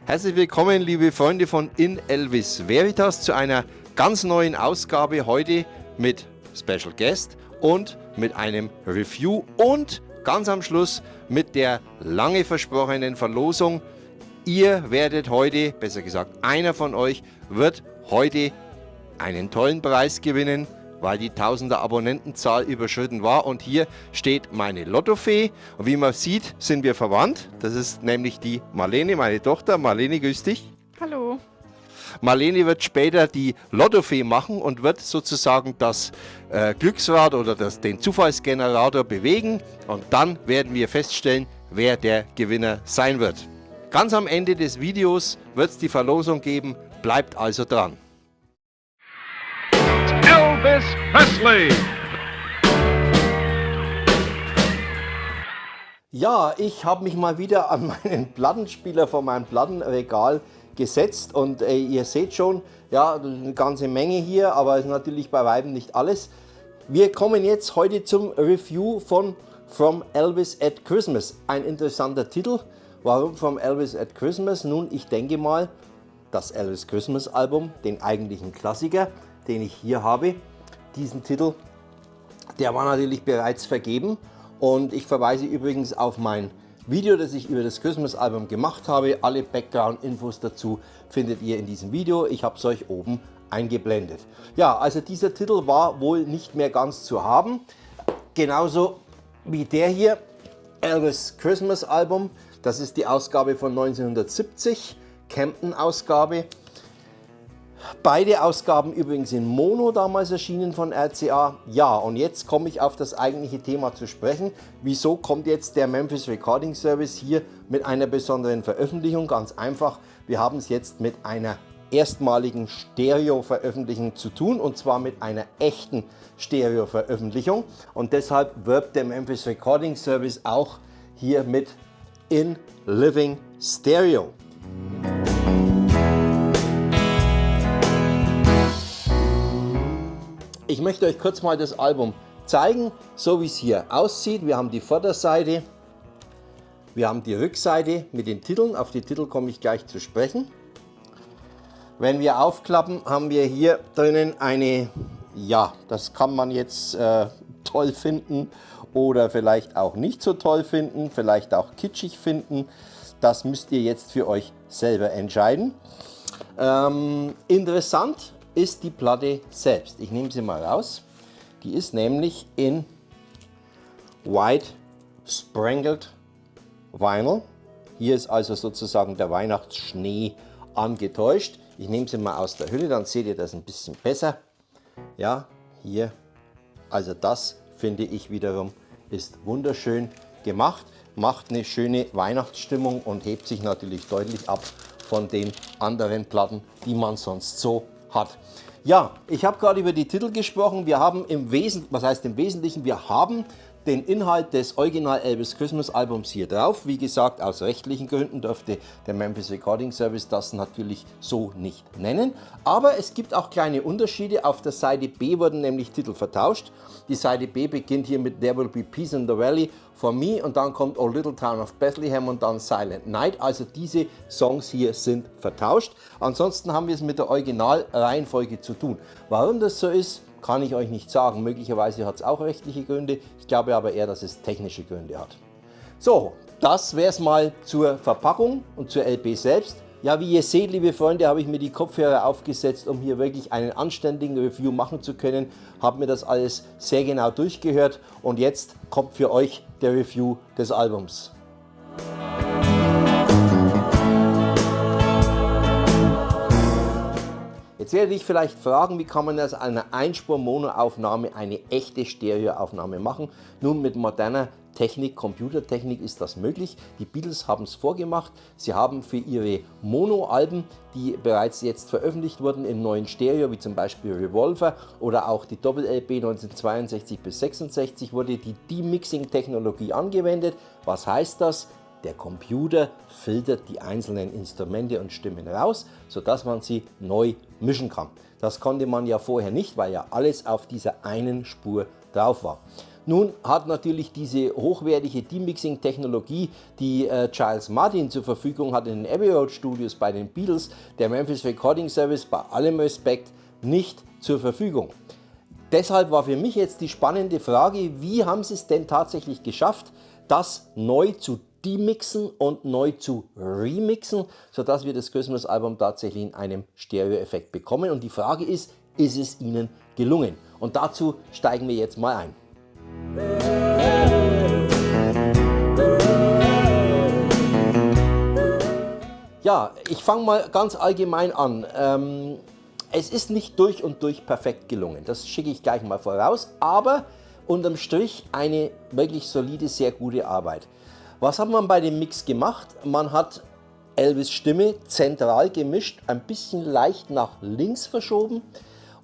Herzlich willkommen, liebe Freunde von In Elvis Veritas, zu einer ganz neuen Ausgabe heute mit Special Guest und mit einem Review und ganz am Schluss mit der lange versprochenen Verlosung. Ihr werdet heute, besser gesagt einer von euch, wird heute einen tollen Preis gewinnen, weil die Tausender Abonnentenzahl überschritten war. Und hier steht meine Lottofee. Und wie man sieht, sind wir verwandt. Das ist nämlich die Marlene, meine Tochter. Marlene, grüß dich. Hallo. Marlene wird später die Lottofee machen und wird sozusagen das Glücksrad oder den Zufallsgenerator bewegen. Und dann werden wir feststellen, wer der Gewinner sein wird. Ganz am Ende des Videos wird es die Verlosung geben. Bleibt also dran. Elvis Presley. Ja, ich habe mich mal wieder an meinen Plattenspieler von meinem Plattenregal gesetzt und ihr seht schon, ja, eine ganze Menge hier, aber ist natürlich bei weitem nicht alles. Wir kommen jetzt heute zum Review von From Elvis at Christmas. Ein interessanter Titel. Warum From Elvis at Christmas? Nun, ich denke mal, das Elvis Christmas Album, den eigentlichen Klassiker, den ich hier habe, diesen Titel, der war natürlich bereits vergeben. Und ich verweise übrigens auf mein Video, das ich über das Christmas Album gemacht habe. Alle Background-Infos dazu findet ihr in diesem Video. Ich habe es euch oben eingeblendet. Ja, also dieser Titel war wohl nicht mehr ganz zu haben. Genauso wie der hier, Elvis Christmas Album. Das ist die Ausgabe von 1970, Camden-Ausgabe. Beide Ausgaben übrigens in Mono damals erschienen von RCA. Ja, und jetzt komme ich auf das eigentliche Thema zu sprechen. Wieso kommt jetzt der Memphis Recording Service hier mit einer besonderen Veröffentlichung? Ganz einfach, wir haben es jetzt mit einer erstmaligen Stereo-Veröffentlichung zu tun, und zwar mit einer echten Stereo-Veröffentlichung. Und deshalb wirbt der Memphis Recording Service auch hier mit In Living Stereo. Ich möchte euch kurz mal das Album zeigen, so wie es hier aussieht. Wir haben die Vorderseite, wir haben die Rückseite mit den Titeln. Auf die Titel komme ich gleich zu sprechen. Wenn wir aufklappen, haben wir hier drinnen eine, ja, das kann man jetzt toll finden oder vielleicht auch nicht so toll finden, vielleicht auch kitschig finden. Das müsst ihr jetzt für euch selber entscheiden. Interessant ist die Platte selbst. Ich nehme sie mal raus. Die ist nämlich in White Sprangled Vinyl. Hier ist also sozusagen der Weihnachtsschnee angetäuscht. Ich nehme sie mal aus der Hülle, dann seht ihr das ein bisschen besser. Ja, hier. Also das finde ich wiederum ist wunderschön gemacht. Macht eine schöne Weihnachtsstimmung und hebt sich natürlich deutlich ab von den anderen Platten, die man sonst so hat. Ja, ich habe gerade über die Titel gesprochen. Wir haben im Wesentlichen, was heißt im Wesentlichen, wir haben den Inhalt des Original Elvis Christmas Albums hier drauf. Wie gesagt, aus rechtlichen Gründen dürfte der Memphis Recording Service das natürlich so nicht nennen. Aber es gibt auch kleine Unterschiede. Auf der Seite B wurden nämlich Titel vertauscht. Die Seite B beginnt hier mit There Will Be Peace in the Valley for Me und dann kommt Oh Little Town of Bethlehem und dann Silent Night. Also diese Songs hier sind vertauscht. Ansonsten haben wir es mit der Originalreihenfolge zu tun. Warum das so ist, kann ich euch nicht sagen. Möglicherweise hat es auch rechtliche Gründe. Ich glaube aber eher, dass es technische Gründe hat. So, das wäre es mal zur Verpackung und zur LP selbst. Ja, wie ihr seht, liebe Freunde, habe ich mir die Kopfhörer aufgesetzt, um hier wirklich einen anständigen Review machen zu können. Habe mir das alles sehr genau durchgehört und jetzt kommt für euch der Review des Albums. Jetzt werde ich vielleicht fragen, wie kann man aus einer Einspur-Mono-Aufnahme eine echte Stereoaufnahme machen? Nun, mit moderner Technik, Computertechnik ist das möglich. Die Beatles haben es vorgemacht. Sie haben für ihre Mono-Alben, die bereits jetzt veröffentlicht wurden im neuen Stereo, wie zum Beispiel Revolver oder auch die Doppel-LP 1962 bis 66, wurde die Demixing-Technologie angewendet. Was heißt das? Der Computer filtert die einzelnen Instrumente und Stimmen raus, sodass man sie neu mischen kann. Das konnte man ja vorher nicht, weil ja alles auf dieser einen Spur drauf war. Nun hat natürlich diese hochwertige Demixing-Technologie, die Giles Martin zur Verfügung hat in den Abbey Road Studios bei den Beatles, der Memphis Recording Service bei allem Respekt nicht zur Verfügung. Deshalb war für mich jetzt die spannende Frage, wie haben sie es denn tatsächlich geschafft, das neu zu demixen und neu zu remixen, sodass wir das Christmas-Album tatsächlich in einem Stereo-Effekt bekommen. Und die Frage ist es ihnen gelungen? Und dazu steigen wir jetzt mal ein. Ja, ich fange mal ganz allgemein an. Es ist nicht durch und durch perfekt gelungen, das schicke ich gleich mal voraus, aber unterm Strich eine wirklich solide, sehr gute Arbeit. Was hat man bei dem Mix gemacht? Man hat Elvis' Stimme zentral gemischt, ein bisschen leicht nach links verschoben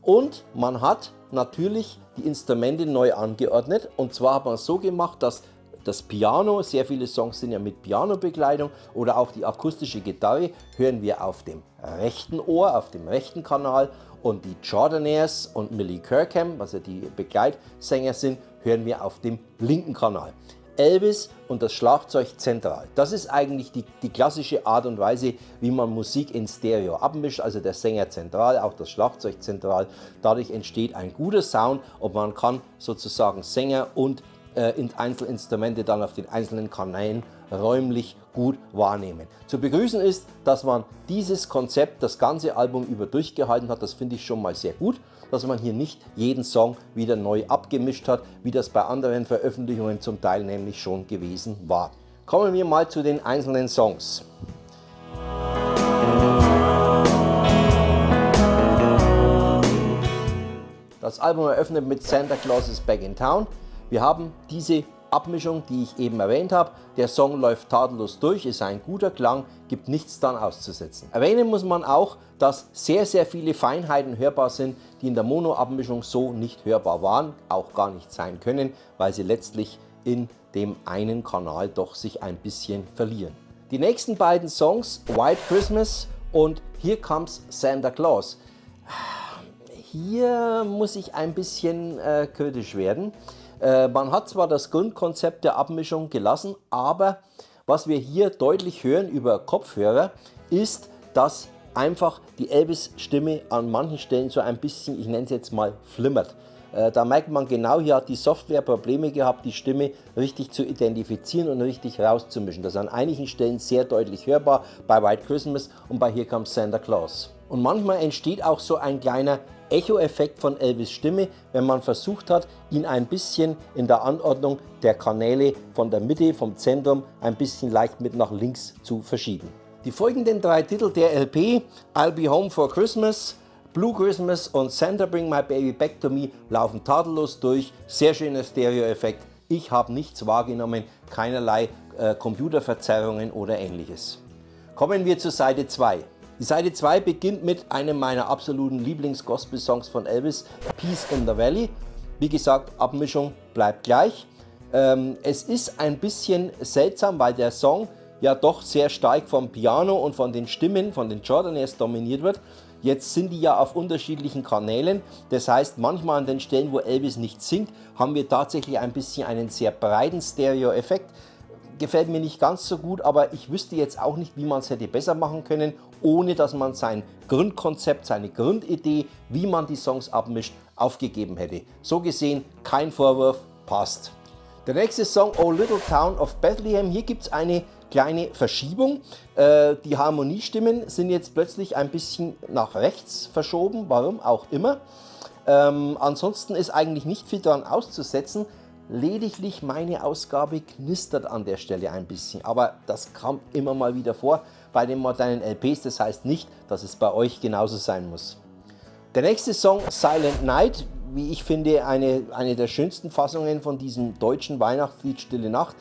und man hat natürlich die Instrumente neu angeordnet. Und zwar hat man es so gemacht, dass das Piano, sehr viele Songs sind ja mit Piano-Begleitung oder auch die akustische Gitarre, hören wir auf dem rechten Ohr, auf dem rechten Kanal, und die Jordanaires und Millie Kirkham, was ja die Begleitsänger sind, hören wir auf dem linken Kanal. Elvis und das Schlagzeug zentral. Das ist eigentlich die klassische Art und Weise, wie man Musik in Stereo abmischt, also der Sänger zentral, auch das Schlagzeug zentral. Dadurch entsteht ein guter Sound und man kann sozusagen Sänger und Einzelinstrumente dann auf den einzelnen Kanälen räumlich gut wahrnehmen. Zu begrüßen ist, dass man dieses Konzept das ganze Album über durchgehalten hat. Das finde ich schon mal sehr gut, dass man hier nicht jeden Song wieder neu abgemischt hat, wie das bei anderen Veröffentlichungen zum Teil nämlich schon gewesen war. Kommen wir mal zu den einzelnen Songs. Das Album eröffnet mit Santa Claus is Back in Town. Wir haben diese Abmischung, die ich eben erwähnt habe. Der Song läuft tadellos durch, ist ein guter Klang, gibt nichts daran auszusetzen. Erwähnen muss man auch, dass sehr, sehr viele Feinheiten hörbar sind, die in der Mono-Abmischung so nicht hörbar waren, auch gar nicht sein können, weil sie letztlich in dem einen Kanal doch sich ein bisschen verlieren. Die nächsten beiden Songs, White Christmas und Here Comes Santa Claus. Hier muss ich ein bisschen kritisch werden. Man hat zwar das Grundkonzept der Abmischung gelassen, aber was wir hier deutlich hören über Kopfhörer ist, dass einfach die Elvis-Stimme an manchen Stellen so ein bisschen, ich nenne es jetzt mal, flimmert. Da merkt man genau, hier hat die Software Probleme gehabt, die Stimme richtig zu identifizieren und richtig rauszumischen. Das ist an einigen Stellen sehr deutlich hörbar, bei White Christmas und bei Here Comes Santa Claus. Und manchmal entsteht auch so ein kleiner Echo-Effekt von Elvis' Stimme, wenn man versucht hat, ihn ein bisschen in der Anordnung der Kanäle von der Mitte, vom Zentrum, ein bisschen leicht mit nach links zu verschieben. Die folgenden drei Titel der LP, I'll Be Home for Christmas, Blue Christmas und Santa Bring My Baby Back to Me, laufen tadellos durch. Sehr schöner Stereo-Effekt. Ich habe nichts wahrgenommen, keinerlei Computerverzerrungen oder ähnliches. Kommen wir zur Seite 2. Die Seite 2 beginnt mit einem meiner absoluten Lieblings-Gospel-Songs von Elvis, Peace in the Valley. Wie gesagt, Abmischung bleibt gleich. Es ist ein bisschen seltsam, weil der Song ja doch sehr stark vom Piano und von den Stimmen, von den Jordanaires dominiert wird. Jetzt sind die ja auf unterschiedlichen Kanälen. Das heißt, manchmal an den Stellen, wo Elvis nicht singt, haben wir tatsächlich ein bisschen einen sehr breiten Stereo-Effekt. Gefällt mir nicht ganz so gut, aber ich wüsste jetzt auch nicht, wie man es hätte besser machen können, ohne dass man sein Grundkonzept, seine Grundidee, wie man die Songs abmischt, aufgegeben hätte. So gesehen, kein Vorwurf, passt. Der nächste Song, Oh Little Town of Bethlehem, hier gibt es eine kleine Verschiebung. Die Harmoniestimmen sind jetzt plötzlich ein bisschen nach rechts verschoben, warum auch immer. Ansonsten ist eigentlich nicht viel daran auszusetzen. Lediglich meine Ausgabe knistert an der Stelle ein bisschen, aber das kommt immer mal wieder vor bei den modernen LPs, das heißt nicht, dass es bei euch genauso sein muss. Der nächste Song, Silent Night, wie ich finde, eine der schönsten Fassungen von diesem deutschen Weihnachtslied Stille Nacht,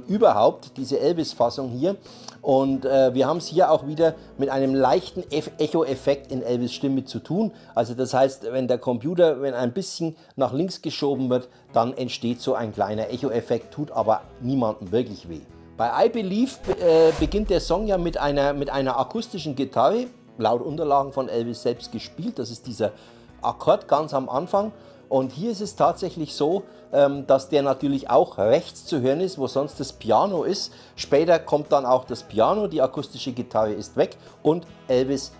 überhaupt, diese Elvis-Fassung hier. Und wir haben es hier auch wieder mit einem leichten Echo-Effekt in Elvis' Stimme zu tun. Also das heißt, wenn der Computer, wenn ein bisschen nach links geschoben wird, dann entsteht so ein kleiner Echo-Effekt, tut aber niemandem wirklich weh. Bei I Believe beginnt der Song ja mit einer akustischen Gitarre, laut Unterlagen von Elvis selbst gespielt. Das ist dieser Akkord ganz am Anfang. Und hier ist es tatsächlich so, dass der natürlich auch rechts zu hören ist, wo sonst das Piano ist. Später kommt dann auch das Piano, die akustische Gitarre ist weg und Elvis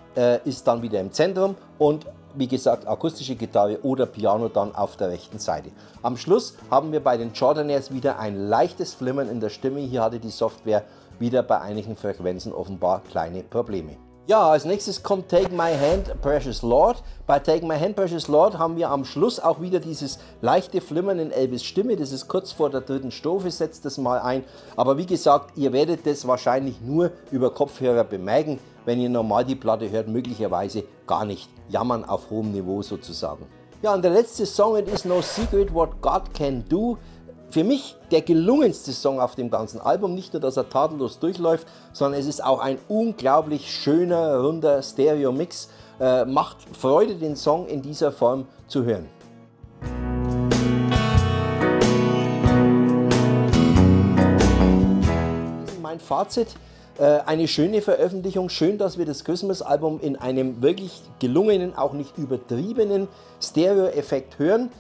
ist dann wieder im Zentrum und wie gesagt, akustische Gitarre oder Piano dann auf der rechten Seite. Am Schluss haben wir bei den Jordanaires wieder ein leichtes Flimmern in der Stimme. Hier hatte die Software wieder bei einigen Frequenzen offenbar kleine Probleme. Ja, als nächstes kommt Take My Hand, Precious Lord. Bei Take My Hand, Precious Lord haben wir am Schluss auch wieder dieses leichte Flimmern in Elvis' Stimme. Das ist kurz vor der dritten Strophe, setzt das mal ein. Aber wie gesagt, ihr werdet das wahrscheinlich nur über Kopfhörer bemerken, wenn ihr normal die Platte hört, möglicherweise gar nicht. Jammern auf hohem Niveau sozusagen. Ja, und der letzte Song, It Is No Secret What God Can Do. Für mich der gelungenste Song auf dem ganzen Album. Nicht nur, dass er tadellos durchläuft, sondern es ist auch ein unglaublich schöner, runder Stereo-Mix. Macht Freude, den Song in dieser Form zu hören. Das ist mein Fazit. Eine schöne Veröffentlichung. Schön, dass wir das Christmas-Album in einem wirklich gelungenen, auch nicht übertriebenen Stereo-Effekt hören.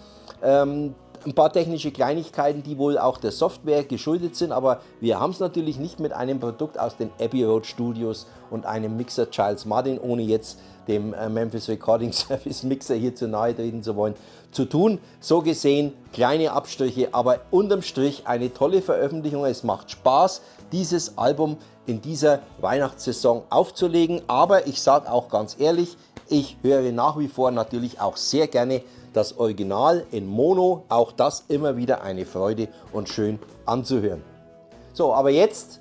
Ein paar technische Kleinigkeiten, die wohl auch der Software geschuldet sind, aber wir haben es natürlich nicht mit einem Produkt aus den Abbey Road Studios und einem Mixer Giles Martin, ohne jetzt dem Memphis Recording Service Mixer hier zu nahe treten zu wollen, zu tun. So gesehen kleine Abstriche, aber unterm Strich eine tolle Veröffentlichung. Es macht Spaß, dieses Album in dieser Weihnachtssaison aufzulegen, aber ich sage auch ganz ehrlich, ich höre nach wie vor natürlich auch sehr gerne das Original in Mono, auch das immer wieder eine Freude und schön anzuhören. So, aber jetzt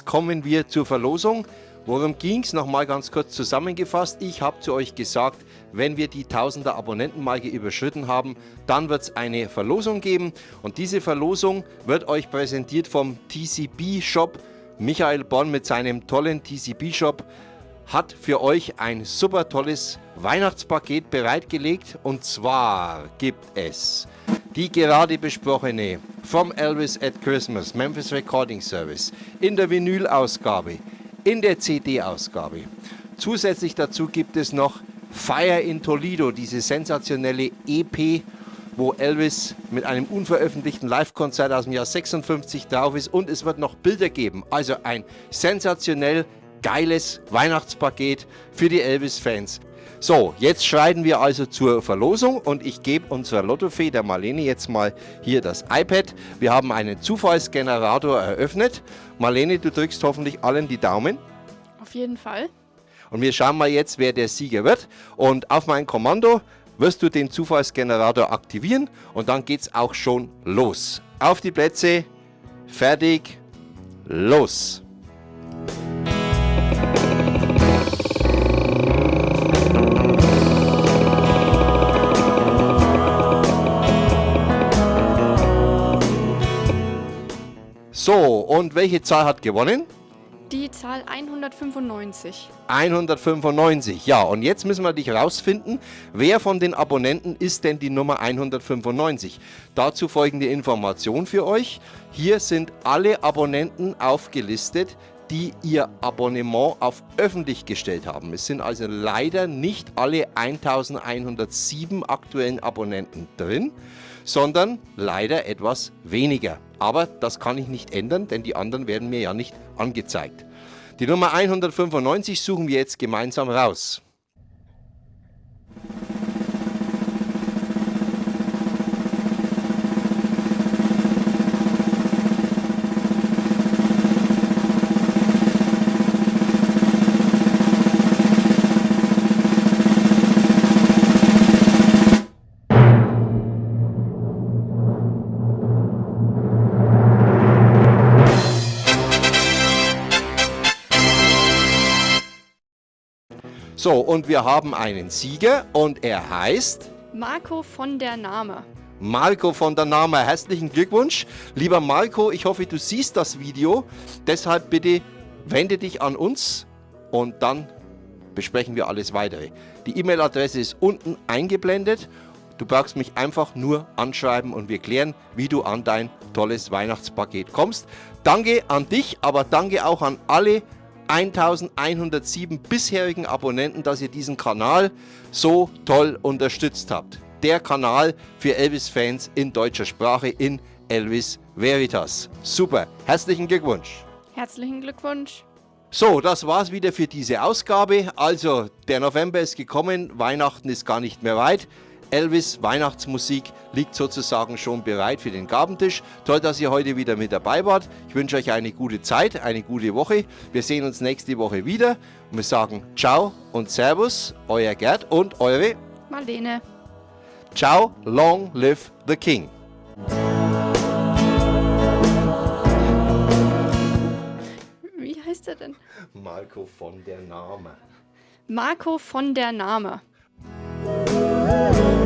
kommen wir zur Verlosung. Worum ging es? Nochmal ganz kurz zusammengefasst. Ich habe zu euch gesagt, wenn wir die 1000er Abonnentenmarke überschritten haben, dann wird es eine Verlosung geben. Und diese Verlosung wird euch präsentiert vom TCB Shop. Michael Bonn mit seinem tollen TCB Shop hat für euch ein super tolles Weihnachtspaket bereitgelegt. Und zwar gibt es die gerade besprochene From Elvis at Christmas Memphis Recording Service in der Vinyl-Ausgabe, in der CD-Ausgabe. Zusätzlich dazu gibt es noch Fire in Toledo, diese sensationelle EP, wo Elvis mit einem unveröffentlichten Live-Konzert aus dem Jahr 56 drauf ist. Und es wird noch Bilder geben. Also ein sensationell geiles Weihnachtspaket für die Elvis-Fans. So, jetzt schreiten wir also zur Verlosung und ich gebe unserer Lottofee, der Marlene, jetzt mal hier das iPad. Wir haben einen Zufallsgenerator eröffnet. Marlene, du drückst hoffentlich allen die Daumen. Auf jeden Fall. Und wir schauen mal jetzt, wer der Sieger wird. Und auf mein Kommando wirst du den Zufallsgenerator aktivieren und dann geht's auch schon los. Auf die Plätze, fertig, los! So, und welche Zahl hat gewonnen? Die Zahl 195. 195, ja. Und jetzt müssen wir dich rausfinden, wer von den Abonnenten ist denn die Nummer 195. Dazu folgende Information für euch. Hier sind alle Abonnenten aufgelistet, die ihr Abonnement auf öffentlich gestellt haben. Es sind also leider nicht alle 1107 aktuellen Abonnenten drin, sondern leider etwas weniger. Aber das kann ich nicht ändern, denn die anderen werden mir ja nicht angezeigt. Die Nummer 195 suchen wir jetzt gemeinsam raus. So, und wir haben einen Sieger und er heißt Marco von der Name. Marco von der Name. Herzlichen Glückwunsch. Lieber Marco, ich hoffe, du siehst das Video. Deshalb bitte wende dich an uns und dann besprechen wir alles Weitere. Die E-Mail-Adresse ist unten eingeblendet. Du brauchst mich einfach nur anschreiben und wir klären, wie du an dein tolles Weihnachtspaket kommst. Danke an dich, aber danke auch an alle 1107 bisherigen Abonnenten, dass ihr diesen Kanal so toll unterstützt habt. der Kanal für Elvis-Fans in deutscher Sprache in Elvis Veritas. Super, herzlichen Glückwunsch. Herzlichen Glückwunsch. So, das war's wieder für diese Ausgabe. Also, der November ist gekommen, Weihnachten ist gar nicht mehr weit. Elvis Weihnachtsmusik liegt sozusagen schon bereit für den Gabentisch. Toll, dass ihr heute wieder mit dabei wart. Ich wünsche euch eine gute Zeit, eine gute Woche. Wir sehen uns nächste Woche wieder und wir sagen Ciao und Servus, euer Gerd und eure Marlene. Ciao, long live the King. Wie heißt er denn? Marco von der Name. Marco von der Name. Thank you.